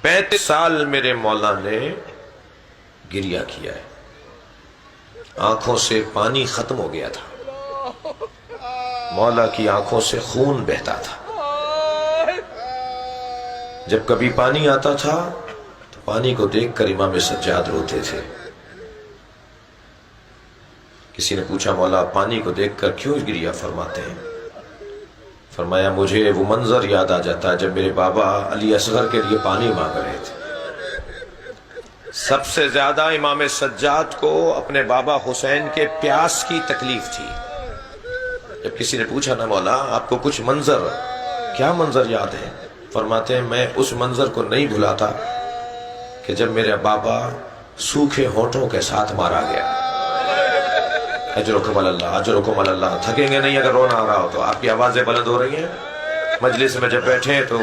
35 سال میرے مولا نے گریا کیا ہے، آنکھوں سے پانی ختم ہو گیا تھا، مولا کی آنکھوں سے خون بہتا تھا۔ جب کبھی پانی آتا تھا تو پانی کو دیکھ کر امام سجاد روتے تھے۔ کسی نے پوچھا مولا پانی کو دیکھ کر کیوں گریا فرماتے ہیں؟ فرمایا مجھے وہ منظر یاد آ جاتا ہے جب میرے بابا علی اصغر کے لیے پانی مانگ رہے تھے۔ سب سے زیادہ امام سجاد کو اپنے بابا حسین کے پیاس کی تکلیف تھی۔ جب کسی نے پوچھا نا مولا آپ کو کچھ منظر، کیا منظر یاد ہے؟ فرماتے ہیں میں اس منظر کو نہیں بھلاتا کہ جب میرے بابا سوکھے ہونٹوں کے ساتھ مارا گیا۔ اجرکم اللہ، اجرکم اللہ، تھکیں گے نہیں اگر رونا آ رہا ہو تو۔ آپ کی آوازیں بلند ہو رہی ہیں، مجلس میں جب بیٹھیں تو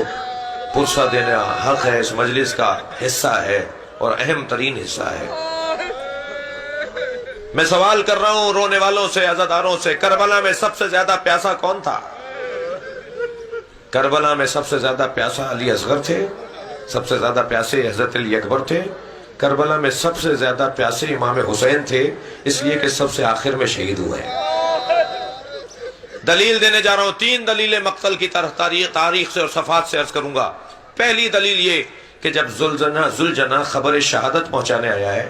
پرسہ دینا حق ہے، اس مجلس کا حصہ ہے اور اہم ترین حصہ ہے۔ میں سوال کر رہا ہوں رونے والوں سے، عزاداروں سے، کربلا میں سب سے زیادہ پیاسا کون تھا؟ کربلا میں سب سے زیادہ پیاسا علی اصغر تھے، سب سے زیادہ پیاسے حضرت علی اکبر تھے، کربلا میں سب سے زیادہ پیاسے امام حسین تھے، اس لیے کہ سب سے آخر میں شہید ہوئے ہیں۔ دلیل دینے جا رہا ہوں، 3 دلیلیں مقتل کی تاریخ سے اور صفحات سے عرض کروں گا۔ پہلی دلیل یہ کہ جب زلجنا خبر شہادت پہنچانے آیا ہے،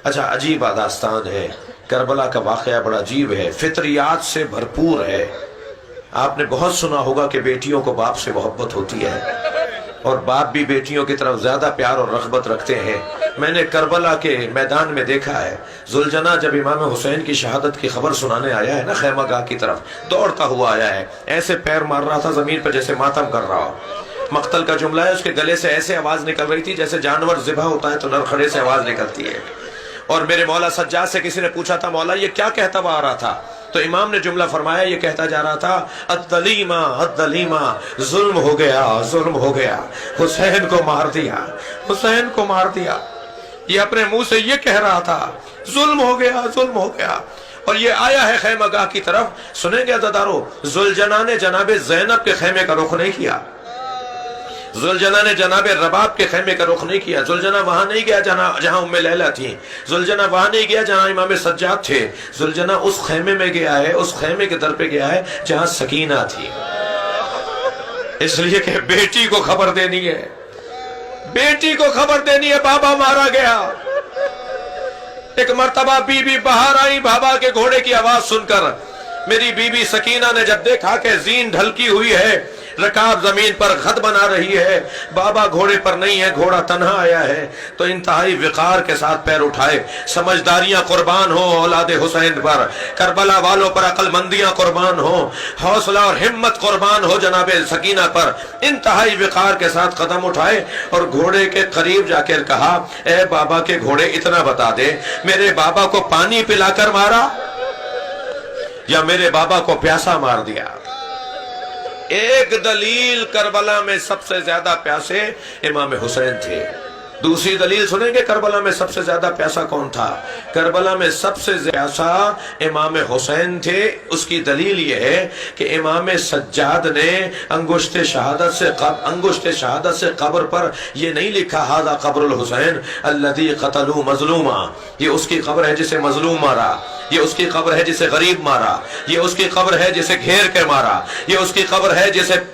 اچھا عجیب داستان ہے، کربلا کا واقعہ بڑا عجیب ہے، فطریات سے بھرپور ہے۔ آپ نے بہت سنا ہوگا کہ بیٹیوں کو باپ سے محبت ہوتی ہے اور باپ بھی بیٹیوں کی طرف زیادہ پیار اور رغبت رکھتے ہیں۔ میں نے کربلا کے میدان میں دیکھا ہے، زلجنا جب امام حسین کی شہادت کی خبر سنانے آیا ہے نا خیمہ گاہ کی طرف، دوڑتا ہوا آیا ہے، ایسے پیر مار رہا تھا زمین پر جیسے ماتم کر رہا ہو۔ مقتل کا جملہ ہے، اس کے گلے سے ایسے آواز نکل رہی تھی جیسے جانور ذبح ہوتا ہے تو نرخڑے سے آواز نکلتی ہے۔ اور میرے مولا سجاد سے کسی نے پوچھا تھا مولا یہ کیا کہتا ہوا آ رہا تھا؟ تو امام نے جملہ فرمایا، یہ کہتا جا رہا تھا الدلیمہ الدلیمہ، ظلم ہو گیا، ظلم ہو گیا، حسین کو مار دیا، حسین کو مار دیا۔ یہ اپنے منہ سے یہ کہہ رہا تھا ظلم ہو گیا، ظلم ہو گیا۔ اور یہ آیا ہے خیمہ گاہ کی طرف۔ سنیں گے عزادارو، زلجنا نے جناب زینب کے خیمے کا رخ نہیں کیا، زلجنا نے جناب رباب کے خیمے کا رخ نہیں کیا، زلجنا وہاں نہیں گیا جہاں ام لیلہ تھی، زلجنا وہاں نہیں گیا جہاں امام سجاد تھے، زلجنا اس خیمے میں گیا ہے، اس خیمے کے در پہ گیا ہے جہاں سکینہ تھی، اس لیے کہ بیٹی کو خبر دینی ہے، بیٹی کو خبر دینی ہے بابا مارا گیا۔ ایک مرتبہ بی بی باہر آئی بابا کے گھوڑے کی آواز سن کر۔ میری بی بی سکینہ نے جب دیکھا کہ زین ڈھلکی ہوئی ہے، رکاب زمین پر خط بنا رہی ہے، بابا گھوڑے پر نہیں ہے، گھوڑا تنہا آیا ہے، تو انتہائی وقار کے ساتھ پیر اٹھائے۔ سمجھداریاں قربان ہو اولاد حسین پر، کربلا والوں پر عقل مندیاں قربان ہو، حوصلہ اور ہمت قربان ہو جناب سکینہ پر۔ انتہائی وقار کے ساتھ قدم اٹھائے اور گھوڑے کے قریب جا کر کہا اے بابا کے گھوڑے اتنا بتا دے، میرے بابا کو پانی پلا کر مارا یا میرے بابا کو پیاسا مار دیا؟ ایک دلیل، کربلا میں سب سے زیادہ پیاسے امام حسین تھے۔ دوسری دلیل سنیں گے کربلا میں سب سے زیادہ پیاسا کون تھا؟ کربلا میں سب سے پیاسا امام حسین تھے۔ اس کی دلیل یہ ہے کہ امام سجاد نے انگشت شہادت سے قبر پر یہ نہیں لکھا ھذا قبر الحسین الذی قتلوا مظلوما، یہ اس کی قبر ہے جسے مظلوم مارا، یہ اس کی قبر ہے جسے غریب مارا، یہ اس کی قبر ہے جسے گھیر کے مارا، یہ اس کی قبر ہے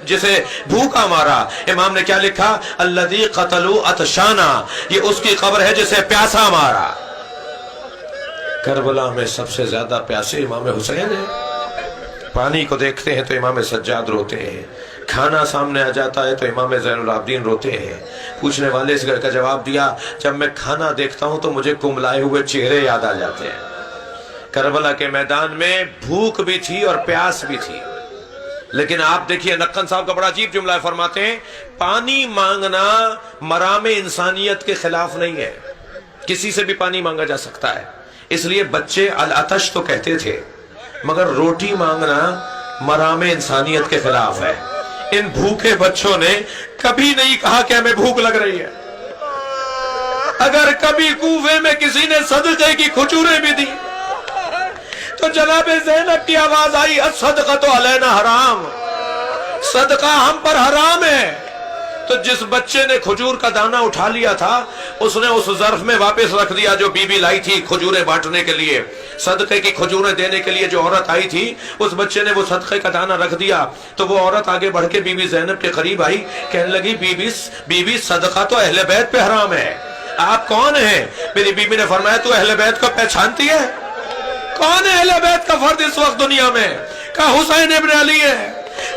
جسے بھوکا مارا۔ امام نے کیا لکھا؟ الذی قتلوا عطشانا، یہ اس کی قبر ہے جسے پیاسا مارا۔ کربلا میں سب سے زیادہ پیاسے امام حسین ہیں۔ پانی کو دیکھتے ہیں تو امام سجاد روتے ہیں، کھانا سامنے آ جاتا ہے تو امام زین العابدین روتے ہیں۔ پوچھنے والے اس کا جواب دیا جب میں کھانا دیکھتا ہوں تو مجھے کملائے ہوئے چہرے یاد آ جاتے ہیں۔ کربلا کے میدان میں بھوک بھی تھی اور پیاس بھی تھی، لیکن آپ دیکھیے نقن صاحب کا بڑا عجیب جملہ ہے، فرماتے ہیں پانی مانگنا مرام انسانیت کے خلاف نہیں ہے، کسی سے بھی پانی مانگا جا سکتا ہے، اس لیے بچے العطش تو کہتے تھے، مگر روٹی مانگنا مرام انسانیت کے خلاف ہے۔ ان بھوکے بچوں نے کبھی نہیں کہا کہ ہمیں بھوک لگ رہی ہے۔ اگر کبھی کوفے میں کسی نے صدقے کی کھجوریں بھی دی تو جناب زینب کی آواز آئی الصدقۃ علینا حرام، صدقہ ہم پر حرام ہے۔ تو جس بچے نے کھجور کا دانہ اٹھا لیا تھا اس نے اس ظرف میں واپس رکھ دیا جو بی بی لائی تھی کھجوریں بانٹنے کے لیے، صدقے کی کھجوریں دینے کے لیے جو عورت آئی تھی، اس بچے نے وہ صدقے کا دانہ رکھ دیا۔ تو وہ عورت آگے بڑھ کے بی بی زینب کے قریب آئی، کہنے لگی بی بی صدقہ تو اہل بیت پہ حرام ہے، آپ کون ہیں؟ میری بی بی نے فرمایا تو اہل بیت کو پہچانتی ہے؟ کون ہے اہل بیت کا فرد اس وقت دنیا میں؟ کہا حسین ابن علی ہے۔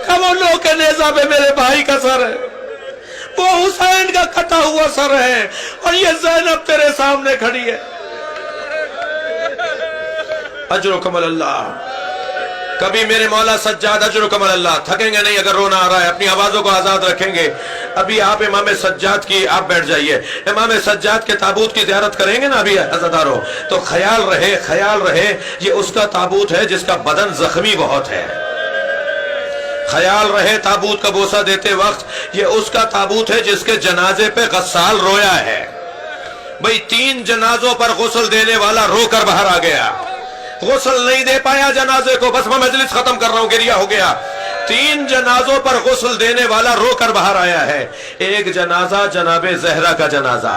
کہا وہ لوگ کے نیزہ پہ میرے بھائی کا سر ہے، وہ حسین کا کٹا ہوا سر ہے، اور یہ زینب تیرے سامنے کھڑی ہے۔ اجرکم اللہ۔ کبھی میرے مولا سجاد اجرکم اللہ، تھکیں گے نہیں اگر رونا آ رہا ہے، اپنی آوازوں کو آزاد رکھیں گے۔ ابھی آپ امام سجاد کی، آپ بیٹھ جائیے، امام سجاد کے تابوت کی زیارت کریں گے نا ابھی عزادارو، تو خیال رہے یہ اس کا تابوت ہے جس کا بدن زخمی بہت ہے۔ خیال رہے تابوت کا بوسہ دیتے وقت یہ اس کا تابوت ہے جس کے جنازے پہ غسال رویا ہے۔ بھئی 3 جنازوں پر غسل دینے والا رو کر باہر آ گیا، غسل نہیں دے پایا جنازے کو، بس میں مجلس ختم کر رہا ہوں، گریہ ہو گیا۔ 3 جنازوں پر غسل دینے والا رو کر باہر آیا ہے۔ ایک جنازہ جناب زہرا کا جنازہ،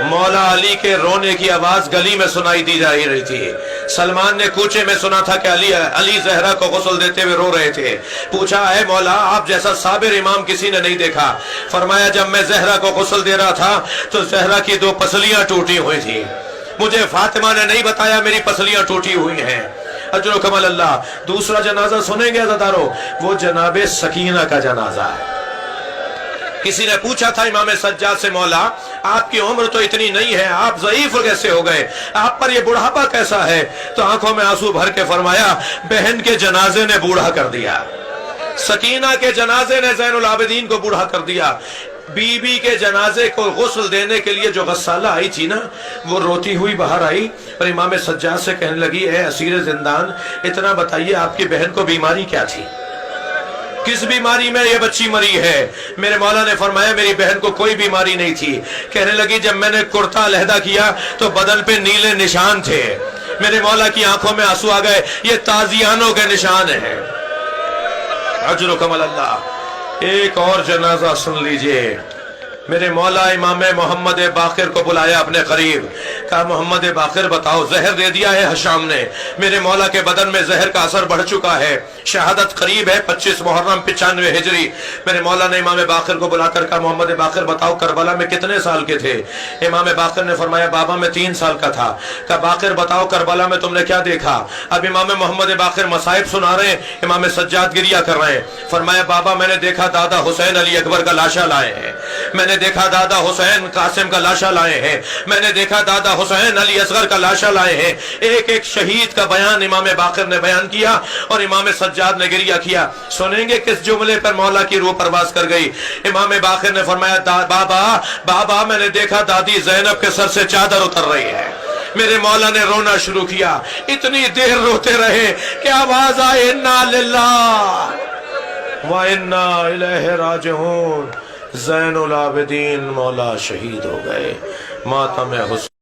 مولا علی کے رونے کی آواز گلی میں سنائی دی جا رہی تھی۔ سلمان نے کوچے میں سنا تھا کہ علی زہرا کو غسل دیتے ہوئے رو رہے تھے۔ پوچھا ہے مولا آپ جیسا صابر امام کسی نے نہیں دیکھا۔ فرمایا جب میں زہرا کو غسل دے رہا تھا تو زہرا کی 2 پسلیاں ٹوٹی ہوئی تھی، مجھے فاطمہ نے نہیں بتایا میری پسلیاں ٹوٹی ہوئی ہیں۔ اجرکم اللہ۔ دوسرا جنازہ سنیں گے عزادارو، وہ جناب سکینہ کا جنازہ ہے۔ کسی نے پوچھا تھا امام سجاد سے مولا آپ کی عمر تو اتنی نہیں ہے، آپ ضعیف کیسے ہو گئے، آپ پر یہ بڑھاپا کیسا ہے؟ تو آنکھوں میں آنسو بھر کے فرمایا بہن کے جنازے نے بوڑھا کر دیا، سکینہ کے جنازے نے زین العابدین کو بوڑھا کر دیا۔ بی بی کے جنازے کو غسل دینے کے لیے جو غسالہ آئی تھی نا، وہ روتی ہوئی باہر آئی اور امام سجاد سے کہنے لگی اے اسیر زندان، اتنا بتائیے آپ کی بہن کو بیماری کیا تھی، کس بیماری میں یہ بچی مری ہے؟ میرے مولا نے فرمایا میری بہن کو کوئی بیماری نہیں تھی۔ کہنے لگی جب میں نے کرتا علیحدہ کیا تو بدن پہ نیلے نشان تھے۔ میرے مولا کی آنکھوں میں آنسو آ گئے، یہ تازیانوں کے نشان ہیں۔ اجرکم اللہ۔ ایک اور جنازہ سن لیجئے۔ میرے مولا امام محمد باقر کو بلایا اپنے قریب، کہا محمد باقر بتاؤ زہر دے دیا ہے حشام نے، میرے مولا کے بدن میں زہر کا اثر بڑھ چکا ہے، شہادت قریب ہے 25 محرم 95 ہجری۔ میرے مولا نے امام باقر کو بلا کر کہا محمد باقر بتاؤ کربلا میں کتنے سال کے تھے؟ امام باقر نے فرمایا بابا میں 3 سال کا تھا۔ کہا باقر بتاؤ کربلا میں تم نے کیا دیکھا؟ اب امام محمد باقر مصائب سنا رہے ہیں، امام سجاد گریہ کر رہے ہیں۔ فرمایا بابا میں نے دیکھا دادا حسین علی اکبر کا لاشا لائے ہیں، میں نے دیکھا دادا حسین قاسم کا لاشا لائے ہیں، میں نے دیکھا دادا حسین علی اصغر کا لاشا لائے ہیں۔ ایک ایک شہید کا بیان امام باقر نے بیان کیا اور امام سجاد نے گریہ کیا۔ سنیں گے کس جملے پر مولا کی روح پرواز کر گئی؟ امام باقر نے فرمایا بابا میں نے دیکھا دادی زینب کے سر سے چادر اتر رہی ہے۔ میرے مولا نے رونا شروع کیا، اتنی دیر روتے رہے کہ آواز آئے انا للہ وَإِنَّا إِلَيْهِ راجعون۔ زین العابدین مولا شہید ہو گئے، ماتم حسین